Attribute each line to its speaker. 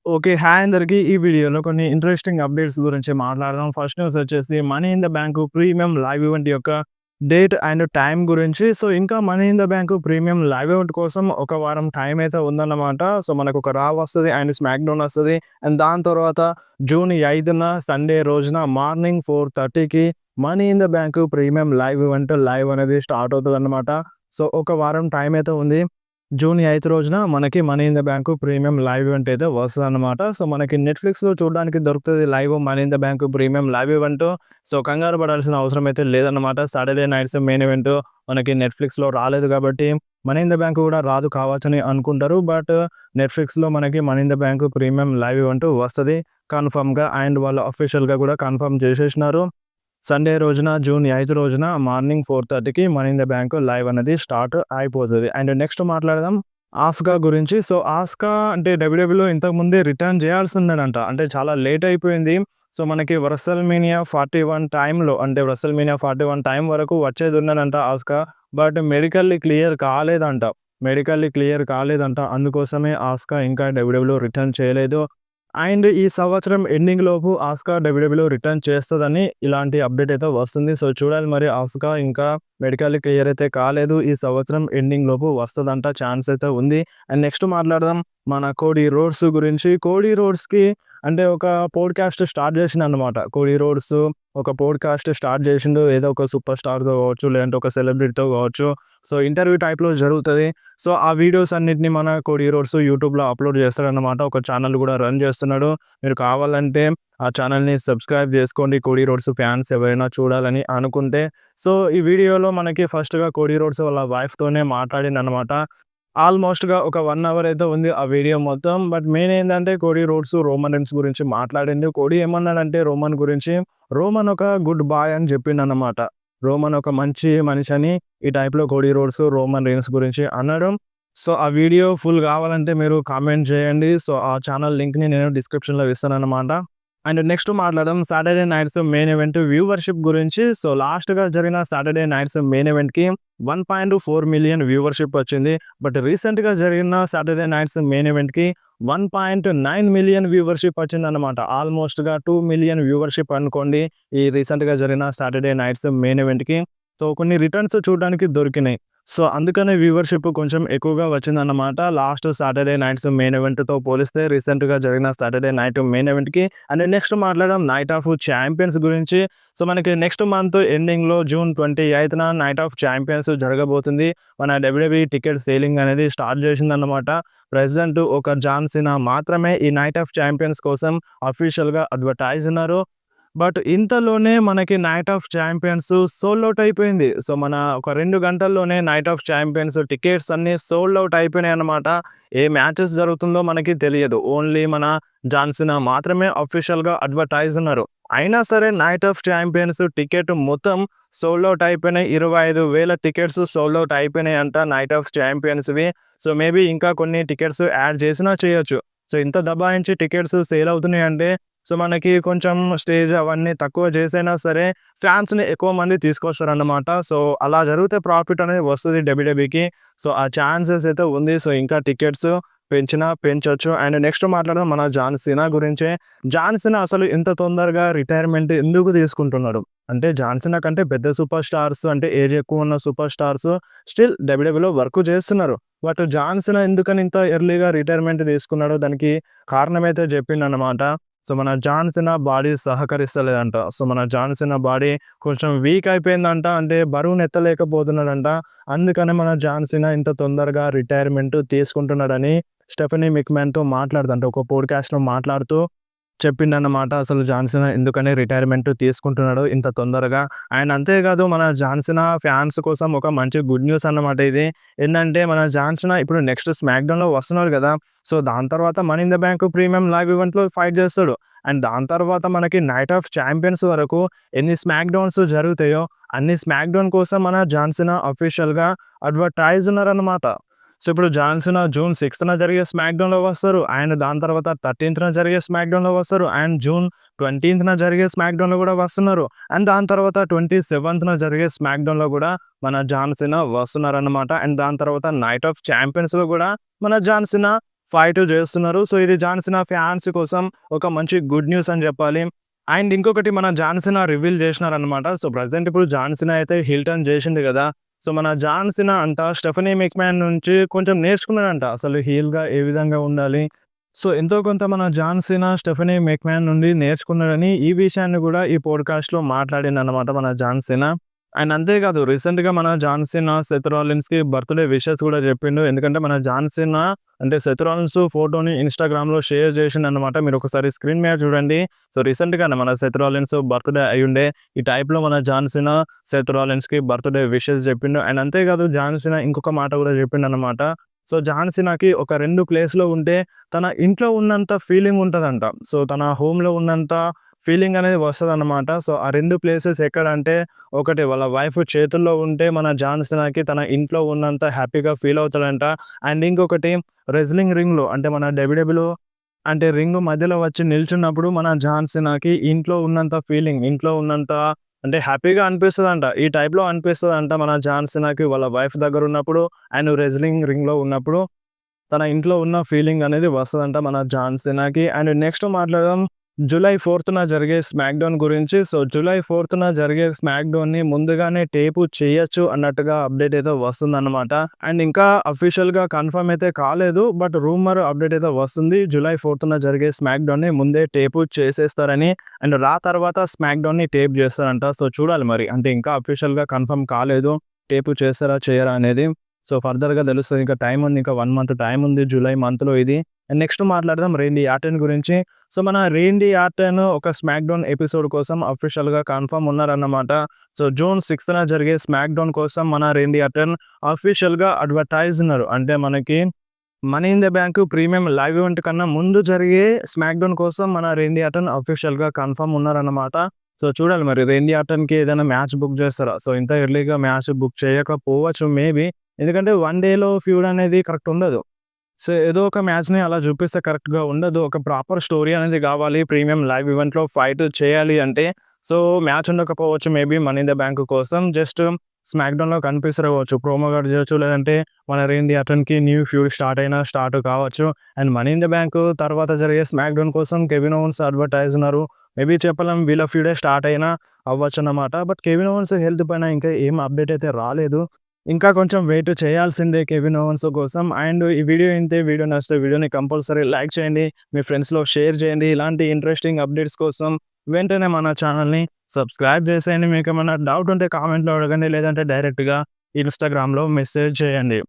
Speaker 1: Okay. Hi అందరికి. ఈ వీడియోలో కొన్ని ఇంట్రెస్టింగ్ అప్డేట్స్ గురించి మాట్లాడదాం. ఫస్ట్ న్యూస్ వచ్చేసి money in the Bank premium live event యొక్క డేట్ అండ్ టైమ్ గురించి. సో, ఇంకా money in the Bank premium live event కోసం ఒక వారం టైం అయితే ఉందన్నమాట. సో, మనకు ఒక రా వస్తది అండ్ స్మాక్ డౌన్ వస్తది. అండ్ దాని తర్వాత జూన్ 5న సండే రోజున మార్నింగ్ 4:30కి Money in the Bank premium live event live అనేది స్టార్ట్ అవుతదన్నమాట. సో, ఒక వారం టైం అయితే ఉంది. జూన్ 8 రోజున మనకి Money in the Bank premium live event అయితే వస్తదనమాట. సో, మనకి నెట్‌ఫ్లిక్స్‌లో చూడడానికి దొరుకుతది live Money in the Bank premium live event. So, కంగారు పడాల్సిన అవసరం అయితే లేదన్నమాట. సాటర్‌డే నైట్స్ మెయిన్ ఈవెంట్ మనకి నెట్‌ఫ్లిక్స్‌లో రాలేదు కాబట్టి మనీ ఇన్ ద బ్యాంక్ కూడా రాదు కావచ్చని అనుకుంటారు. బట్ నెట్‌ఫ్లిక్స్‌లో మనకి Money in the Bank premium live event వస్తది కన్ఫర్మ్‌గా. అండ్ వాళ్ళు అఫీషియల్‌గా కూడా కన్ఫర్మ్ చేసేసినారు. సండే రోజున జూన్ 5 రోజున మార్నింగ్ 4:30కి Money in the Bank live అనేది స్టార్ట్ అయిపోతది. అండ్ నెక్స్ట్ మాట్లాడదాం ఆస్కా గురించి. సో, ఆస్కా అంటే డబ్ల్యూడబ్ల్యూఈలో ఇంతకు ముందే రిటర్న్ చేయాల్సిందేనంట. అంటే చాలా లేట్ అయిపోయింది. సో, మనకి WrestleMania 41 టైంలో అంటే WrestleMania 41 టైం వరకు వచ్చేది ఉన్నదంట ఆస్కా. బట్ మెడికల్లీ క్లియర్ కాలేదంట. అందుకోసమే ఆస్కా ఇంకా డబ్ల్యూడబ్ల్యూఈ రిటర్న్ చేయలేదు. అండ్ ఈ సంవత్సరం ఎండింగ్ లోపు ఆస్కా డబ్ల్యూడబ్ల్యూఈ రిటర్న్ చేస్తదని ఇలాంటి అప్డేట్ అయితే వస్తుంది. సో, చూడాలి మరి ఆస్కా ఇంకా మెడికల్లీ క్లియర్ అయితే కాలేదు. ఈ సంవత్సరం ఎండింగ్ లోపు వస్తదంట. ఛాన్స్ అయితే ఉంది. అండ్ నెక్స్ట్ మాట్లాడదాం మన కోడీ రోడ్స్ గురించి. కోడీ రోడ్స్‌కి అంటే ఒక పోడ్‌కాస్ట్ స్టార్ట్ చేసిండనమాట. కోడీ రోడ్స్ ఒక పోడ్‌కాస్ట్ స్టార్ట్ చేసిండు. ఏదో ఒక సూపర్ స్టార్‌తో కావచ్చు, లేదంటే ఒక సెలబ్రిటీతో కావచ్చు. సో, ఇంటర్వ్యూ టైప్‌లో జరుగుతది. సో, ఆ వీడియోస్ అన్నిటిని మన కోడీ రోడ్స్ యూట్యూబ్‌లో అప్‌లోడ్ చేస్తాడనమాట. ఒక ఛానల్ కూడా రన్ చేస్తున్నాడు. మీరు కావాలంటే ఆ ఛానల్‌ని సబ్స్క్రైబ్ చేసుకోండి. కోడీ రోడ్స్ ఫ్యాన్స్ ఎవరైనా చూడాలని అనుకుంటే. సో, ఈ వీడియోలో మనకి ఫస్ట్‌గా కోడీ రోడ్స్ వాళ్ళ వైఫ్‌తోనే మాట్లాడిండనమాట. ఆల్‌మోస్ట్‌గా ఒక 1 అవర్ అయితే ఉంది ఆ వీడియో మొత్తం. బట్ మెయిన్ ఏందంటే కోడీ రోడ్స్, రోమన్ రీన్స్ గురించి మాట్లాడిండు. కోడీ ఏమన్నాడంటే రోమన్ గురించి, రోమన్ ఒక గుడ్ బాయ్ అని చెప్పిండనమాట. రోమన్ ఒక మంచి మనిషని ఈ టైప్‌లో కోడీ రోడ్స్, రోమన్ రీన్స్ గురించి అనడం. సో, ఆ వీడియో ఫుల్ కావాలంటే మీరు కామెంట్ చేయండి. సో, ఆ ఛానల్ లింక్‌ని నేను డిస్క్రిప్షన్‌లో ఇస్తాననమాట. అండ్ నెక్స్ట్ మాట్లాడదాం Saturday nights main event viewership గురించి. సో, లాస్ట్‌గా జరిగిన సాటర్‌డే నైట్స్ మెయిన్ ఈవెంట్‌కి 1.4 మిలియన్ వ్యూవర్‌షిప్ వచ్చింది. బట్ రీసెంట్‌గా జరిగిన సాటర్‌డే నైట్స్ మెయిన్ ఈవెంట్‌కి 1.9 మిలియన్ వ్యూవర్‌షిప్ వచ్చిందన్నమాట. ఆల్‌మోస్ట్‌గా 2 మిలియన్ వ్యూవర్‌షిప్ అనుకోండి. ఈ రీసెంట్‌గా జరిగిన సాటర్‌డే నైట్స్ మెయిన్ ఈవెంట్‌కి. సో, కొన్ని రిటర్న్స్ చూడడానికి దొరికినాయి. సో, అందుకనే వ్యూవర్‌షిప్ కొంచెం ఎక్కువగా వచ్చిందన్నమాట. లాస్ట్ సాటర్‌డే నైట్స్ మెయిన్ ఈవెంట్‌తో పోలిస్తే రీసెంట్‌గా జరిగిన సాటర్‌డే నైట్ మెయిన్ ఈవెంట్‌కి. అండ్ నెక్స్ట్ మాట్లాడడం నైట్ ఆఫ్ ఛాంపియన్స్ గురించి. సో, మనకి నెక్స్ట్ మంత్ ఎండింగ్‌లో జూన్ 28న నైట్ ఆఫ్ ఛాంపియన్స్ జరగబోతుంది. మన డబ్ల్యూడబ్ల్యూఈ టికెట్ సేలింగ్ అనేది స్టార్ట్ చేసిందన్నమాట. ప్రెజెంట్ ఒక జాన్ సీనా మాత్రమే ఈ నైట్ ఆఫ్ ఛాంపియన్స్ కోసం అఫీషియల్‌గా అడ్వర్టైజ్ ఉన్నారు. బట్ ఇంతలోనే మనకి night of champions sold out అయిపోయింది. సో, మన ఒక 2 గంటల్లోనే నైట్ ఆఫ్ ఛాంపియన్స్ టికెట్స్ అన్నీ సోల్డ్ ఔట్ అయిపోయినాయన్నమాట. ఏ మ్యాచెస్ జరుగుతుందో మనకి తెలియదు. ఓన్లీ మన జాన్ సీనా మాత్రమే అఫీషియల్‌గా అడ్వర్టైజ్ ఉన్నారు. అయినా సరే నైట్ ఆఫ్ ఛాంపియన్స్ టికెట్ మొత్తం సోల్డ్ ఔట్ అయిపోయినాయి. 25,000 టికెట్స్ సోల్డ్ ఔట్ అయిపోయినాయంట నైట్ ఆఫ్ ఛాంపియన్స్‌వి. సో, మేబీ ఇంకా కొన్ని టికెట్స్ యాడ్ చేసినా చేయొచ్చు. సో, ఇంత దబాయించి టికెట్స్ సేల్ అవుతున్నాయంటే సో, మనకి కొంచెం స్టేజ్ అవన్నీ తక్కువ చేసైనా సరే ఫ్యాన్స్‌ని ఎక్కువ మంది తీసుకొస్తారన్నమాట. సో, అలా జరిగితే ప్రాఫిట్ అనేది వస్తది డబ్ల్యూడబ్ల్యూఈకి. సో, ఆ ఛాన్సెస్ అయితే ఉంది. సో, ఇంకా టికెట్స్ పెంచినా పెంచొచ్చు. అండ్ నెక్స్ట్ మాట్లాడదాం మన జాన్ సీనా గురించే. జాన్ సీనా అసలు ఇంత తొందరగా రిటైర్మెంట్ ఎందుకు తీసుకుంటున్నాడు? అంటే జాన్ సీనా కంటే పెద్ద సూపర్ స్టార్స్ అంటే ఏజ్ ఎక్కువ ఉన్న సూపర్ స్టార్స్ స్టిల్ డబ్ల్యూడబ్ల్యూఈలో వర్క్ చేస్తున్నారు. బట్ జాన్ సీనా ఎందుకని ఇంత ఎర్లీగా రిటైర్మెంట్ తీసుకున్నాడో దానికి కారణమైతే చెప్పిండన్నమాట. సో, మన జాన్ సీనా బాడీ సహకరిస్తలేదంట. సో, మన జాన్ సీనా బాడీ కొంచెం వీక్ అయిపోయిందంట. అంటే బరువునెత్తలేకపోతున్నాడంట. అందుకనే మన జాన్ సీనా ఇంత తొందరగా రిటైర్మెంట్ తీసుకుంటున్నాడని స్టెఫనీ మెక్‌మెన్‌తో మాట్లాడుతంట. ఒక పోడ్‌కాస్ట్‌లో మాట్లాడుతూ చెప్పిండన్నమాట. అసలు జాన్ సీనా ఎందుకని రిటైర్మెంట్ తీసుకుంటున్నాడో ఇంత తొందరగా. అండ్ అంతేకాదు మన జాన్ సీనా ఫ్యాన్స్ కోసం ఒక మంచి గుడ్ న్యూస్ అన్నమాట ఇది. ఏందంటే మన జాన్ సీనా ఇప్పుడు నెక్స్ట్ స్మాక్ డౌన్‌లో వస్తున్నాడు కదా! సో, దాని తర్వాత money in the Bank premium live ఈవెంట్‌లో ఫైట్ చేస్తాడు. అండ్ దాని తర్వాత మనకి నైట్ ఆఫ్ ఛాంపియన్స్ వరకు ఎన్ని స్మాక్ డౌన్స్ జరుగుతాయో అన్ని స్మాక్ డౌన్ కోసం మన జాన్ సీనా అఫీషియల్‌గా అడ్వర్టైజ్ ఉన్నారన్నమాట. సో, ఇప్పుడు జాన్ సీనా జూన్ 6న జరిగే స్మాక్ డౌన్‌లో వస్తారు. అండ్ దాని తర్వాత 13థ్‌న జరిగే స్మాక్ డౌన్‌లో వస్తారు. అండ్ జూన్ 20థ్‌న జరిగే స్మాక్ డౌన్‌లో కూడా వస్తున్నారు. అండ్ దాని తర్వాత 27థ్‌న జరిగే స్మాక్ డౌన్‌లో కూడా మన జాన్ సీనా వస్తున్నారన్నమాట. అండ్ దాని తర్వాత నైట్ ఆఫ్ ఛాంపియన్స్‌లో కూడా మన జాన్ సీనా ఫైట్ చేస్తున్నారు. సో, ఇది జాన్ సీనా ఫ్యాన్స్ కోసం ఒక మంచి గుడ్ న్యూస్ అని చెప్పాలి. అండ్ ఇంకొకటి మన జాన్ సీనా రివీల్ చేసినారనమాట. సో, ప్రెజెంట్ ఇప్పుడు జాన్ సీనా అయితే హీల్ టర్న్ చేసిండు కదా! సో, మన జాన్ సీనా అంట స్టెఫనీ మెక్‌మ్యాన్ నుంచి కొంచెం నేర్చుకున్నాడంట. అసలు హీల్‌గా ఏ విధంగా ఉండాలి. సో, ఎంతో కొంత మన జాన్ సీనా స్టెఫనీ మెక్‌మ్యాన్ నుండి నేర్చుకున్నాడని ఈ విషయాన్ని కూడా ఈ పోడ్‌కాస్ట్‌లో మాట్లాడిండనమాట మన జాన్ సీనా. అండ్ అంతేకాదు రీసెంట్‌గా మన జాన్ సీనా సెత్ రాలిన్స్‌కి బర్త్‌డే విషెస్ కూడా చెప్పిండు. ఎందుకంటే మన జాన్ సీనా అంటే సెత్ రాలిన్స్ ఫోటోని ఇన్‌స్టాగ్రామ్‌లో షేర్ చేసిండనమాట. మీరొకసారి స్క్రీన్ మీద చూడండి. సో, రీసెంట్‌గానే మన సెత్ రాలిన్స్ బర్త్‌డే అయ్యుండే. ఈ టైప్‌లో మన జాన్ సీనా సెత్ రాలిన్స్‌కి బర్త్‌డే విషెస్ చెప్పిండు. అండ్ అంతేకాదు జాన్ సీనా ఇంకొక మాట కూడా చెప్పిండనమాట. సో, జాన్ సీనాకి ఒక 2 ప్లేస్‌లో ఉంటే తన ఇంట్లో ఉన్నంత ఫీలింగ్ ఉంటదంట. సో, తన హోమ్‌లో ఉన్నంత ఫీలింగ్ అనేది వస్తదనమాట. సో, ఆ 2 ప్లేసెస్ ఎక్కడంటే ఒకటి వాళ్ళ వైఫ్ చేతుల్లో ఉంటే మన జాన్ సీనాకి తన ఇంట్లో ఉన్నంత హ్యాపీగా ఫీల్ అవుతాడంట. అండ్ ఇంకొకటి రెజ్లింగ్ రింగ్‌లో అంటే మన డబ్ల్యూడబ్ల్యూలో అంటే రింగ్ మధ్యలో వచ్చి నిల్చున్నప్పుడు మన జాన్ సీనాకి ఇంట్లో ఉన్నంత ఫీలింగ్, ఇంట్లో ఉన్నంత అంటే హ్యాపీగా అనిపిస్తదంట. ఈ టైప్‌లో అనిపిస్తదంట మన జాన్ సీనాకి వాళ్ళ వైఫ్ దగ్గరున్నప్పుడు అండ్ రెజ్లింగ్ రింగ్‌లో ఉన్నప్పుడు తన ఇంట్లో ఉన్న ఫీలింగ్ అనేది వస్తదంట మన జాన్ సీనాకి. అండ్ నెక్స్ట్ మాట్లాడదాం జూలై 4న జరిగే స్మాక్ డౌన్ గురించి. సో, జూలై 4న జరిగే స్మాక్ డౌన్‌ని ముందుగానే టేపు చేయొచ్చు అన్నట్టుగా అప్డేట్ అయితే వస్తుందన్నమాట. అండ్ ఇంకా అఫీషియల్‌గా కన్ఫర్మ్ అయితే కాలేదు. బట్ రూమర్ అప్డేట్ అయితే వస్తుంది. జూలై 4న జరిగే స్మాక్ డౌన్‌ని ముందే టేపు చేసేస్తారని. అండ్ తర్వాత స్మాక్ డౌన్‌ని టేప్ చేస్తారంట. సో, చూడాలి మరి. అంటే ఇంకా అఫీషియల్‌గా కన్ఫర్మ్ కాలేదు. టేపు చేస్తారా? చేయరా? అనేది. సో, ఫర్దర్‌గా తెలుస్తది. ఇంకా టైం ఉంది. ఇంకా 1 మంత్ టైం ఉంది. జూలై మంత్‌లో ఇది. అండ్ నెక్స్ట్ మాట్లాడదాం రేండీ ఆర్టన్ గురించి. సో, మన రేండీ ఆర్టన్ ఒక స్మాక్ డౌన్ ఎపిసోడ్ కోసం అఫీషియల్‌గా కన్ఫర్మ్ ఉన్నారన్నమాట. సో, జూన్ 6న జరిగే స్మాక్ డౌన్ కోసం మన రేండీ ఆర్టన్ అఫీషియల్‌గా అడ్వర్టైజ్ ఉన్నారు. అంటే మనకి Money in the Bank premium live event కన్నా ముందు జరిగే స్మాక్ డౌన్ కోసం మన రేండీ ఆర్టన్ అఫీషియల్‌గా కన్ఫర్మ్ ఉన్నారన్నమాట. సో, చూడాలి మరి రేండీ ఆర్టన్‌కి ఏదైనా మ్యాచ్ బుక్ చేస్తారా? సో, ఇంత ఎర్లీగా మ్యాచ్ బుక్ చేయకపోవచ్చు మేబీ. ఎందుకంటే వన్ డేలో ఫ్యూడ్ అనేది కరెక్ట్ ఉండదు. సో, ఏదో ఒక మ్యాచ్‌ని అలా చూపిస్తే కరెక్ట్‌గా ఉండదు. ఒక ప్రాపర్ స్టోరీ అనేది కావాలి. ప్రీమియం లైవ్ ఈవెంట్‌లో ఫైట్ చేయాలి అంటే. సో, మ్యాచ్ ఉండకపోవచ్చు maybe money in the bank కోసం. జస్ట్ స్మాక్ డౌన్‌లో కనిపిస్తవచ్చు. ప్రోమో కట్ చేయొచ్చు. లేదంటే మన రేండీ ఆర్టన్‌కి న్యూ ఫ్యూడ్ స్టార్ట్ కావచ్చు. And money in the bank తర్వాత జరిగే స్మాక్ డౌన్ కోసం కెవిన్ ఓవెన్స్ అడ్వర్టైజ్ ఉన్నారు. మేబీ చెప్పలేం వీళ్ళ ఫ్యూడే స్టార్ట్ అయినా అవ్వచ్చన్నమాట. బట్ కెవిన్ ఓవెన్స్ హెల్త్ పైన ఇంకా ఏం అప్డేట్ అయితే రాలేదు. ఇంకా కొంచెం వెయిట్ చేయాల్సిందే కెవిన్ ఓవెన్స్ కోసం. అండ్ ఈ వీడియో ఇంతే. వీడియో నచ్చితే వీడియోని కంపల్సరీ లైక్ చేయండి. మీ ఫ్రెండ్స్‌లో షేర్ చేయండి. ఇలాంటి ఇంట్రెస్టింగ్ అప్డేట్స్ కోసం వెంటనే మన ఛానల్‌ని సబ్స్క్రైబ్ చేసేయండి. మీకేమన్నా డౌట్ ఉంటే కామెంట్‌లో అడగండి. లేదంటే డైరెక్ట్‌గా ఇన్‌స్టాగ్రామ్‌లో మెసేజ్ చేయండి.